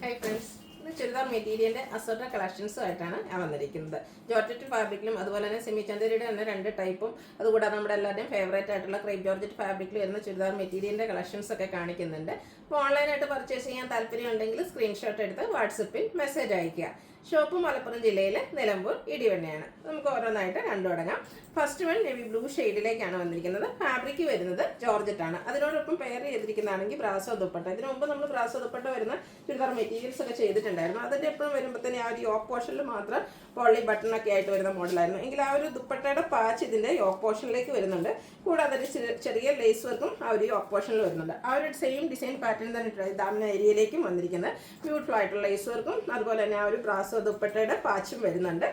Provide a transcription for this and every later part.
Hi friends, ഇന്ന് ചുരിദാർ മെറ്റീരിയലിൻ്റെ അസോർട്ട കളക്ഷൻസുമായിട്ടാണ് ഞാൻ വന്നിരിക്കുന്നത്. ജോർജറ്റ് ഫാബ്രിക്കിലും അതുപോലെ തന്നെ സെമി ചന്ദേരിയുടെ തന്നെ രണ്ട് ടൈപ്പും, അതുകൂടാതെ നമ്മുടെ എല്ലാവരുടെയും ഫേവറേറ്റ് ആയിട്ടുള്ള ക്രേപ്പ് ജോർജറ്റ് ഫാബ്രിക്കിൽ വരുന്ന ചുരിദാർ മെറ്റീരിയലിൻ്റെ കളക്ഷൻസ് ഒക്കെ കാണിക്കുന്നുണ്ട്. അപ്പോൾ ഓൺലൈനായിട്ട് പർച്ചേസ് ചെയ്യാൻ താല്പര്യമുണ്ടെങ്കിൽ സ്ക്രീൻഷോട്ട് എടുത്ത് വാട്സപ്പിൽ മെസ്സേജ് അയയ്ക്കുക. ഷോപ്പ് മലപ്പുറം ജില്ലയിലെ നിലമ്പൂർ ഇടിവണ്ണയാണ്. നമുക്ക് ഓരോന്നായിട്ട് കണ്ടു തുടങ്ങാം. ഫസ്റ്റ് വൺ നേവി ബ്ലൂ ഷെയ്ഡിലേക്കാണ് വന്നിരിക്കുന്നത്. ഫാബ്രിക് വരുന്നത് ജോർജറ്റ് ആണ്. അതിനോടൊപ്പം പെയർ ചെയ്തിരിക്കുന്നതാണെങ്കിൽ ബ്രാസോ ദുപ്പട്ട. ഇതിനു മുമ്പ് നമ്മൾ ബ്രാസോ ദുപ്പട്ട വരുന്ന ചുരിദാർ മെറ്റീരിയൽസ് ഒക്കെ ചെയ്തിട്ടുണ്ടായിരുന്നു. അതിൻ്റെ എപ്പോഴും വരുമ്പോൾ തന്നെ ആ ഒരു യോക്ക് പോർഷനിൽ മാത്രം പോളി ബട്ടണൊക്കെ ആയിട്ട് വരുന്ന മോഡലായിരുന്നു. എങ്കിൽ ആ ഒരു ദുപ്പട്ടയുടെ പാച്ച് ഇതിൻ്റെ യോക്ക് പോർഷനിലേക്ക് വരുന്നുണ്ട്. കൂടാതെ ഒരു ചെറിയ ലേസ് വർക്കും ആ ഒരു യോക്ക് പോർഷനിൽ വരുന്നുണ്ട്. ആ ഒരു സെയിം ഡിസൈൻ പാറ്റേൺ തന്നെ ദാമന ഏരിയയിലേക്കും വന്നിരിക്കുന്നത്. ബ്യൂട്ടിഫുൾ ആയിട്ടുള്ള ലേസ് വർക്കും അതുപോലെ തന്നെ ആ ഒരു ബ്രാസോ ദുപ്പട്ടയുടെ പാച്ചും വരുന്നുണ്ട്.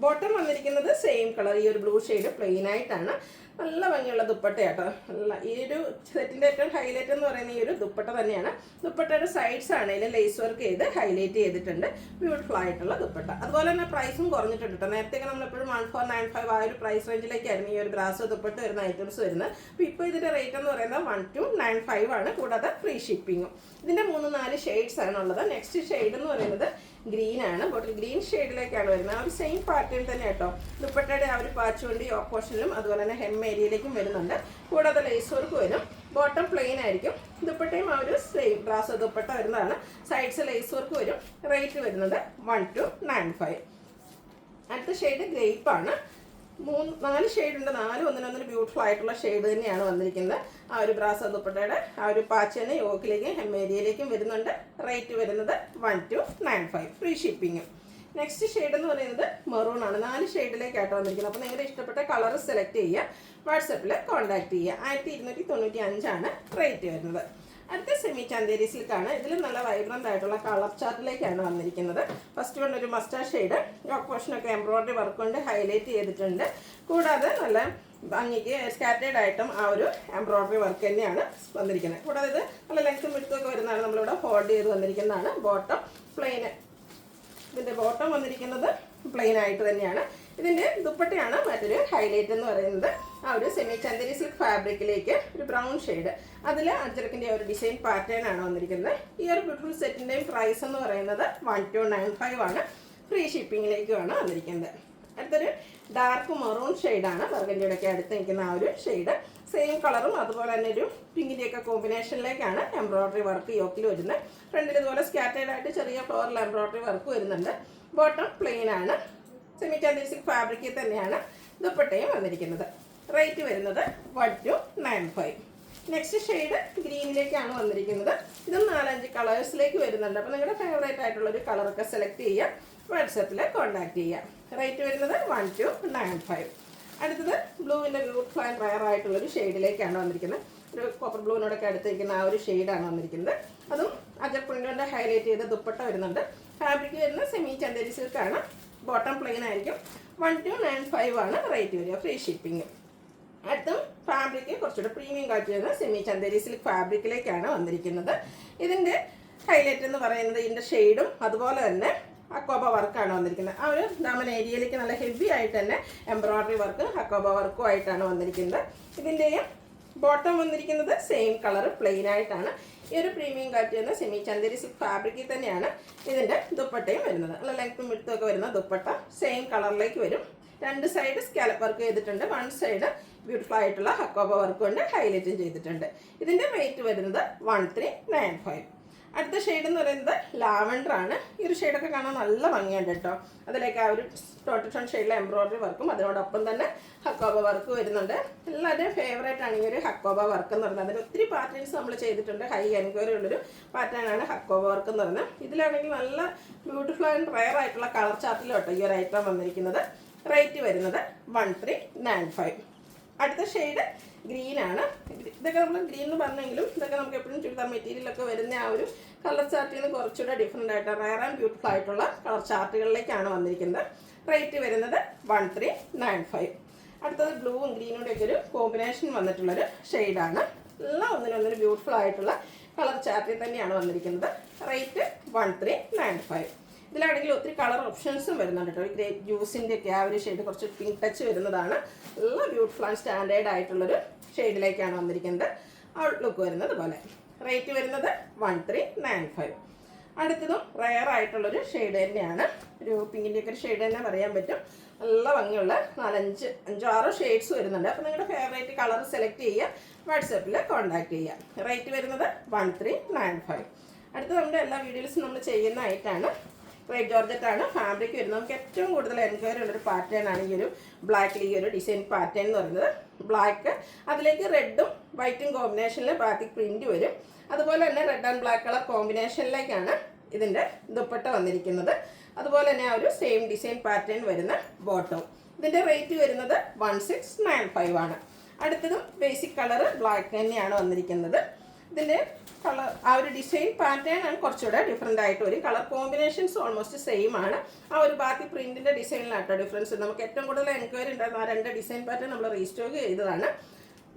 ബോട്ടം വന്നിരിക്കുന്നത് സെയിം കളർ, ഈ ഒരു ബ്ലൂ ഷെയ്ഡ് പ്ലെയിൻ ആയിട്ടാണ്. നല്ല ഭംഗിയുള്ള ദുപ്പട്ടയാട്ടോ. നല്ല ഈ ഒരു സെറ്റിൻ്റെ ഏറ്റവും ഹൈലൈറ്റ് എന്ന് പറയുന്നത് ഈ ഒരു ദുപ്പട്ട തന്നെയാണ്. ദുപ്പട്ടയുടെ സൈഡ്സ് ആണെങ്കിലും ലേസ് വർക്ക് ചെയ്ത് ഹൈലൈറ്റ് ചെയ്തിട്ടുണ്ട്. ബ്യൂട്ടിഫുൾ ആയിട്ടുള്ള ദുപ്പട്ട. അതുപോലെ തന്നെ പ്രൈസും കുറഞ്ഞിട്ടുണ്ട് കേട്ടോ. നേരത്തെ നമ്മളെപ്പോഴും 1495 ആ ഒരു പ്രൈസ് റേഞ്ചിലേക്കായിരുന്നു ഈ ഒരു ബ്രാസോ ദുപ്പട്ട വരുന്ന ഐറ്റംസ് വരുന്നത്. അപ്പോൾ ഇപ്പോൾ ഇതിൻ്റെ റേറ്റ് എന്ന് പറയുന്നത് 1295 ആണ്. കൂടാതെ ഫ്രീ ഷിപ്പിങ്ങും. ഇതിൻ്റെ 3-4 ഷെയ്ഡ്സ് ആണുള്ളത്. നെക്സ്റ്റ് ഷെയ്ഡ് എന്ന് പറയുന്നത് ഗ്രീൻ ആണ്. ബോട്ടിൽ ഗ്രീൻ ഷെയ്ഡിലേക്കാണ് വരുന്നത്. ആ ഒരു സെയിം പാറ്റേൺ തന്നെ കേട്ടോ. ദുപ്പട്ടയുടെ ആ ഒരു പാച്ച് കൊണ്ട് ഈ ഓപ്പോഷനിലും അതുപോലെ തന്നെ ഹെം ഏരിയയിലേക്കും വരുന്നുണ്ട്. കൂടാതെ ലേസ് വർക്ക് വരും. ബോട്ടം പ്ലെയിൻ ആയിരിക്കും. ദുപ്പട്ടയും ആ ഒരു സെയിം ബ്രാസോ ദുപ്പട്ട വരുന്നതാണ്. സൈഡ്സ് ലേസ് വർക്ക് വരും. റേറ്റ് വരുന്നത് 1295. അടുത്ത ഷെയ്ഡ് ഗ്രേപ്പാണ്. 4 ഷെയ്ഡ് ഉണ്ട്. 4 ഒന്നിനൊന്നിന് ബ്യൂട്ടിഫുൾ ആയിട്ടുള്ള ഷെയ്ഡ് തന്നെയാണ് വന്നിരിക്കുന്നത്. ആ ഒരു ബ്രാസോ ദുപ്പട്ടയുടെ ആ ഒരു പാച്ച് തന്നെ യോക്കിലേക്കും ഹെം ഏരിയയിലേക്കും വരുന്നുണ്ട്. റേറ്റ് വരുന്നത് 1295. ഫ്രീ ഷിപ്പിങ്ങും. നെക്സ്റ്റ് ഷെയ്ഡ് എന്ന് പറയുന്നത് മെറൂൺ ആണ്. 4 ഷെയ്ഡിലേക്കായിട്ട് വന്നിരിക്കുന്നത്. അപ്പോൾ നിങ്ങളുടെ ഇഷ്ടപ്പെട്ട കളർ സെലക്ട് ചെയ്യുക. വാട്സപ്പിൽ കോൺടാക്ട് ചെയ്യുക. 1295 ആണ് റേറ്റ് വരുന്നത്. അടുത്ത സെമി ചന്തേരി സിൽക്കാണ്. ഇതിൽ നല്ല വൈബ്രൻ്റ് ആയിട്ടുള്ള കളർ ചാർട്ടിലേക്കാണ് വന്നിരിക്കുന്നത്. ഫസ്റ്റ് വൺ ഒരു മസ്റ്റാർഡ് ഷെയ്ഡ്. യോക്ക് പോർഷനൊക്കെ എംബ്രോയിഡറി വർക്ക് കൊണ്ട് ഹൈലൈറ്റ് ചെയ്തിട്ടുണ്ട്. കൂടാതെ നല്ല ഭംഗിക്ക് സ്കാറ്റേഡ് ആയിട്ടും ആ ഒരു എംബ്രോയിഡറി വർക്ക് തന്നെയാണ് വന്നിരിക്കുന്നത്. കൂടാതെ ഇത് നല്ല ലെങ്ത്തും വിഡ്ത്തും വരുന്നതാണ്. നമ്മളിവിടെ ഹോൾഡ് ചെയ്ത് വന്നിരിക്കുന്നതാണ്. Bottom plain. ഇതിൻ്റെ ബോട്ടം വന്നിരിക്കുന്നത് പ്ലെയിൻ ആയിട്ട് തന്നെയാണ്. ഇതിൻ്റെ ദുപ്പട്ടയാണ് മറ്റൊരു ഹൈലൈറ്റ് എന്ന് പറയുന്നത്. ആ ഒരു സെമി ചന്ദേരി സിൽക്ക് ഫാബ്രിക്കിലേക്ക് ഒരു ബ്രൗൺ ഷെയ്ഡ്. അതിൽ അജ്രക്കിൻ്റെ ഒരു ഡിസൈൻ പാറ്റേൺ ആണ് വന്നിരിക്കുന്നത്. ഈ ഒരു ബ്യൂട്ടിഫുൾ സെറ്റിൻ്റെയും പ്രൈസ് എന്ന് പറയുന്നത് 1295 ആണ്. ഫ്രീ ഷിപ്പിങ്ങിലേക്കുമാണ് വന്നിരിക്കുന്നത്. അടുത്തൊരു ഡാർക്ക് മെറൂൺ ഷെയ്ഡാണ്. ബർഗൻഡിയുടെ ഒക്കെ അടുത്ത് നിൽക്കുന്ന ആ ഒരു ഷെയ്ഡ്. സെയിം കളറും അതുപോലെ തന്നെ ഒരു പിങ്കിൻ്റെയൊക്കെ കോമ്പിനേഷനിലേക്കാണ് എംബ്രോയിഡറി വർക്ക് യോക്കിൽ വരുന്നത്. ഫ്രണ്ടിൽ ഇതുപോലെ സ്കാറ്റേഡ് ആയിട്ട് ചെറിയ ഫ്ലോറിൽ എംബ്രോയിഡറി വർക്ക് വരുന്നുണ്ട്. ബോട്ടം പ്ലെയിൻ ആണ്. സെമി ചന്ദേരി സിൽക്ക് ഫാബ്രിക്കിൽ തന്നെയാണ് ദുപ്പട്ടയും വന്നിരിക്കുന്നത്. റേറ്റ് വരുന്നത് 1295. നെക്സ്റ്റ് ഷെയ്ഡ് ഗ്രീനിലേക്കാണ് വന്നിരിക്കുന്നത്. ഇതും 4-5 കളേഴ്സിലേക്ക് വരുന്നുണ്ട്. അപ്പോൾ നിങ്ങളുടെ ഫേവറേറ്റ് ആയിട്ടുള്ളൊരു കളറൊക്കെ സെലക്ട് ചെയ്യുക. വാട്സപ്പിൽ കോൺടാക്ട് ചെയ്യുക. റേറ്റ് വരുന്നത് 1295. അടുത്തത് ബ്ലൂവിൻ്റെ ബ്യൂട്ടിഫുൾ ആൻഡ് റയർ ആയിട്ടുള്ളൊരു ഷെയ്ഡിലേക്കാണ് വന്നിരിക്കുന്നത്. ഒരു കോപ്പർ ബ്ലൂവിനോടൊക്കെ അടുത്തിരിക്കുന്ന ആ ഒരു ഷെയ്ഡാണ് വന്നിരിക്കുന്നത്. അതും അജർ പ്രിൻ്റ് ഹൈലൈറ്റ് ചെയ്ത ദുപ്പട്ട വരുന്നുണ്ട്. ഫാബ്രിക് വരുന്ന സെമി ചന്ദേരി സിൽക്കാണ്. ബോട്ടം പ്ലെയിൻ ആയിരിക്കും. 1295 ആണ് റേറ്റ് വരിക. Free shipping. അടുത്തും ഫാബ്രിക് കുറച്ചുകൂടെ പ്രീമിയം കാറ്റ് വരുന്ന സെമി ചന്ദേരി സിൽക്ക് ഫാബ്രിക്കിലേക്കാണ് വന്നിരിക്കുന്നത്. ഇതിൻ്റെ ഹൈലൈറ്റ് എന്ന് പറയുന്നത് ഇതിൻ്റെ ഷെയ്ഡും അതുപോലെ തന്നെ അക്കോബ വർക്കാണ് വന്നിരിക്കുന്നത്. ആ ഒരു ദാമൻ ഏരിയയിലേക്ക് നല്ല ഹെവി ആയിട്ട് തന്നെ എംബ്രോയിഡറി വർക്ക് അക്കോബ വർക്കും ആയിട്ടാണ് വന്നിരിക്കുന്നത്. ഇതിൻ്റെയും ബോട്ടം വന്നിരിക്കുന്നത് സെയിം കളർ പ്ലെയിൻ ആയിട്ടാണ്. ഈ ഒരു പ്രീമിയം കാറ്റ് വരുന്ന സെമി ചന്ദേരി സിൽക്ക് ഫാബ്രിക്കിൽ തന്നെയാണ് ഇതിൻ്റെ ദുപ്പട്ടയും വരുന്നത്. നല്ല ലെങ്ത്തും വിഡ്ത്തും ഒക്കെ വരുന്ന ദുപ്പട്ട സെയിം കളറിലേക്ക് വരും. 2 സൈഡ് സ്കാലപ്പ് വർക്ക് ചെയ്തിട്ടുണ്ട്. 1 സൈഡ് ബ്യൂട്ടിഫുൾ ആയിട്ടുള്ള ഹക്കോബ വർക്ക് കൊണ്ട് ഹൈലൈറ്റും ചെയ്തിട്ടുണ്ട്. ഇതിൻ്റെ റേറ്റ് വരുന്നത് 1395. അടുത്ത ഷെയ്ഡ് എന്ന് പറയുന്നത് ലാവൻഡർ ആണ്. ഈ ഒരു ഷെയ്ഡൊക്കെ കാണാൻ നല്ല ഭംഗിയുണ്ട് കേട്ടോ. അതിലേക്ക് ആ ഒരു ടോട്ടൺ ഷെയ്ഡിലെ എംബ്രോയിഡറി വർക്കും അതിനോടൊപ്പം തന്നെ ഹക്കോബ വർക്ക് വരുന്നുണ്ട്. എല്ലാവരുടെയും ഫേവറേറ്റ് ആണ് ഈ ഒരു ഹക്കോബ വർക്ക് എന്ന് പറയുന്നത്. അതിൽ ഒത്തിരി പാറ്റേൺസ് നമ്മൾ ചെയ്തിട്ടുണ്ട്. ഹൈ എൻക്വയറി ഉള്ളൊരു പാറ്റേൺ ആണ് ഹക്കോബ വർക്ക് എന്ന് പറയുന്നത്. ഇതിലാണെങ്കിൽ നല്ല ബ്യൂട്ടിഫുൾ ആൻഡ് റയർ ആയിട്ടുള്ള കളർ ചാർട്ടിലോട്ടോ ഈ ഒരു ഐറ്റം വന്നിരിക്കുന്നത്. റേറ്റ് വരുന്നത് 1395. അടുത്ത ഷെയ്ഡ് ഗ്രീൻ ആണ്. ഇതൊക്കെ നമ്മൾ ഗ്രീൻ എന്ന് പറഞ്ഞെങ്കിലും ഇതൊക്കെ നമുക്ക് എപ്പോഴും ചുരിദാർ മെറ്റീരിയലൊക്കെ വരുന്ന ആ ഒരു കളർ ചാർട്ടിൽ നിന്ന് കുറച്ചുകൂടെ ഡിഫറെൻ്റ് ആയിട്ട് റയർ ആൻഡ് ബ്യൂട്ടിഫുൾ ആയിട്ടുള്ള കളർ ചാർട്ടുകളിലേക്കാണ് വന്നിരിക്കുന്നത്. റേറ്റ് വരുന്നത് 1395. അടുത്തത് ബ്ലൂവും ഗ്രീനൂടെ ഒക്കെ ഒരു കോമ്പിനേഷൻ വന്നിട്ടുള്ളൊരു ഷെയ്ഡാണ്. എല്ലാം ഒന്നിനൊന്നിന് ബ്യൂട്ടിഫുൾ ആയിട്ടുള്ള കളർ ചാർട്ടിൽ തന്നെയാണ് വന്നിരിക്കുന്നത്. റേറ്റ് 1395. ഇതിലാണെങ്കിൽ ഒത്തിരി കളർ ഓപ്ഷൻസും വരുന്നുണ്ട് കേട്ടോ. ഗ്രേപ്പ് ജ്യൂസിൻ്റെ ഒക്കെ ആ ഒരു ഷെയ്ഡ് കുറച്ച് പിങ്ക് ടച്ച് വരുന്നതാണ്. നല്ല ബ്യൂട്ടിഫുൾ ആൻഡ് സ്റ്റാൻഡേർഡ് ആയിട്ടുള്ളൊരു ഷെയ്ഡിലേക്കാണ് വന്നിരിക്കുന്നത്. ഔട്ട്ലുക്ക് വരുന്നത് പോലെ. റേറ്റ് വരുന്നത് 1395. അടുത്തതും റെയർ ആയിട്ടുള്ളൊരു ഷെയ്ഡ് തന്നെയാണ്, ഒരു പിങ്കിൻ്റെയൊക്കെ ഒരു ഷെയ്ഡ് തന്നെ പറയാൻ പറ്റും. നല്ല ഭംഗിയുള്ള 4-5-6 ഷെയ്ഡ്സ് വരുന്നുണ്ട്. അപ്പോൾ നിങ്ങളുടെ ഫേവറേറ്റ് കളർ സെലക്ട് ചെയ്യുക, വാട്സാപ്പിൽ കോൺടാക്ട് ചെയ്യുക. റേറ്റ് വരുന്നത് 1395. അടുത്ത നമ്മുടെ എല്ലാ വീഡിയോസും നമ്മൾ ചെയ്യുന്നതായിട്ടാണ്. ക്രേപ്പ് ജോർജറ്റാണ് ഫാബ്രിക് വരുന്നത്. നമുക്ക് ഏറ്റവും കൂടുതൽ എൻക്വയറി ഉള്ളൊരു പാറ്റേൺ ആണ് ഈ ഒരു ബ്ലാക്കിൽ ഈ ഒരു ഡിസൈൻ പാറ്റേൺ എന്ന് പറയുന്നത്. ബ്ലാക്ക് അതിലേക്ക് റെഡും വൈറ്റും കോമ്പിനേഷനിൽ ബാത്തിക് പ്രിൻറ്റ് വരും. അതുപോലെ തന്നെ റെഡ് ആൻഡ് ബ്ലാക്ക് കളർ കോമ്പിനേഷനിലേക്കാണ് ഇതിൻ്റെ ദുപ്പട്ട വന്നിരിക്കുന്നത്. അതുപോലെ തന്നെ ആ ഒരു സെയിം ഡിസൈൻ പാറ്റേൺ വരുന്ന ബോട്ടം. ഇതിൻ്റെ റേറ്റ് വരുന്നത് 1695 ആണ്. അടുത്തതും ബേസിക് കളർ ബ്ലാക്ക് തന്നെയാണ് വന്നിരിക്കുന്നത്. ഇതിൻ്റെ കളർ ആ ഒരു ഡിസൈൻ പാറ്റേൺ ആണ് കുറച്ചുകൂടെ ഡിഫറെൻ്റ് ആയിട്ട് വരും. കളർ കോമ്പിനേഷൻസ് ഓൾമോസ്റ്റ് സെയിം ആണ്. ആ ഒരു ബാക്കി പ്രിൻറ്റിൻ്റെ ഡിസൈനിലാട്ടോ ഡിഫറൻസ്. നമുക്ക് ഏറ്റവും കൂടുതൽ എൻക്വയറി ഉണ്ടായിരുന്ന ആ 2 ഡിസൈൻ പാറ്റേൺ നമ്മൾ റീസ്റ്റോക്ക് ചെയ്തതാണ്.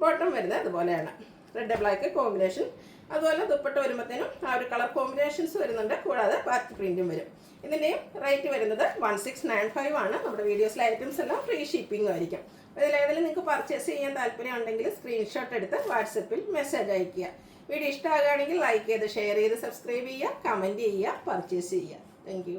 ബോട്ടം വരുന്നത് അതുപോലെയാണ്, റെഡ് ബ്ലാക്ക് കോമ്പിനേഷൻ. അതുപോലെ ദുപ്പട്ട വരുമ്പോഴത്തേനും ആ ഒരു കളർ കോമ്പിനേഷൻസ് വരുന്നുണ്ട്, കൂടാതെ ബാക്കി പ്രിൻറ്റും വരും. ഇതിൻ്റെയും റേറ്റ് വരുന്നത് 1695 ആണ്. നമ്മുടെ വീഡിയോസിലെ ഐറ്റംസ് എല്ലാം ഫ്രീ ഷിപ്പിംഗ് ആയിരിക്കും. ഇതിലേതെങ്കിലും നിങ്ങൾക്ക് പർച്ചേസ് ചെയ്യാൻ താല്പര്യം ഉണ്ടെങ്കിൽ സ്ക്രീൻഷോട്ട് എടുത്ത് വാട്സപ്പിൽ മെസ്സേജ് അയയ്ക്കുക. വീഡിയോ ഇഷ്ടമാകുകയാണെങ്കിൽ ലൈക്ക് ചെയ്ത് ഷെയർ ചെയ്ത് സബ്സ്ക്രൈബ് ചെയ്യുക, കമൻറ്റ് ചെയ്യുക, പർച്ചേസ് ചെയ്യുക. താങ്ക്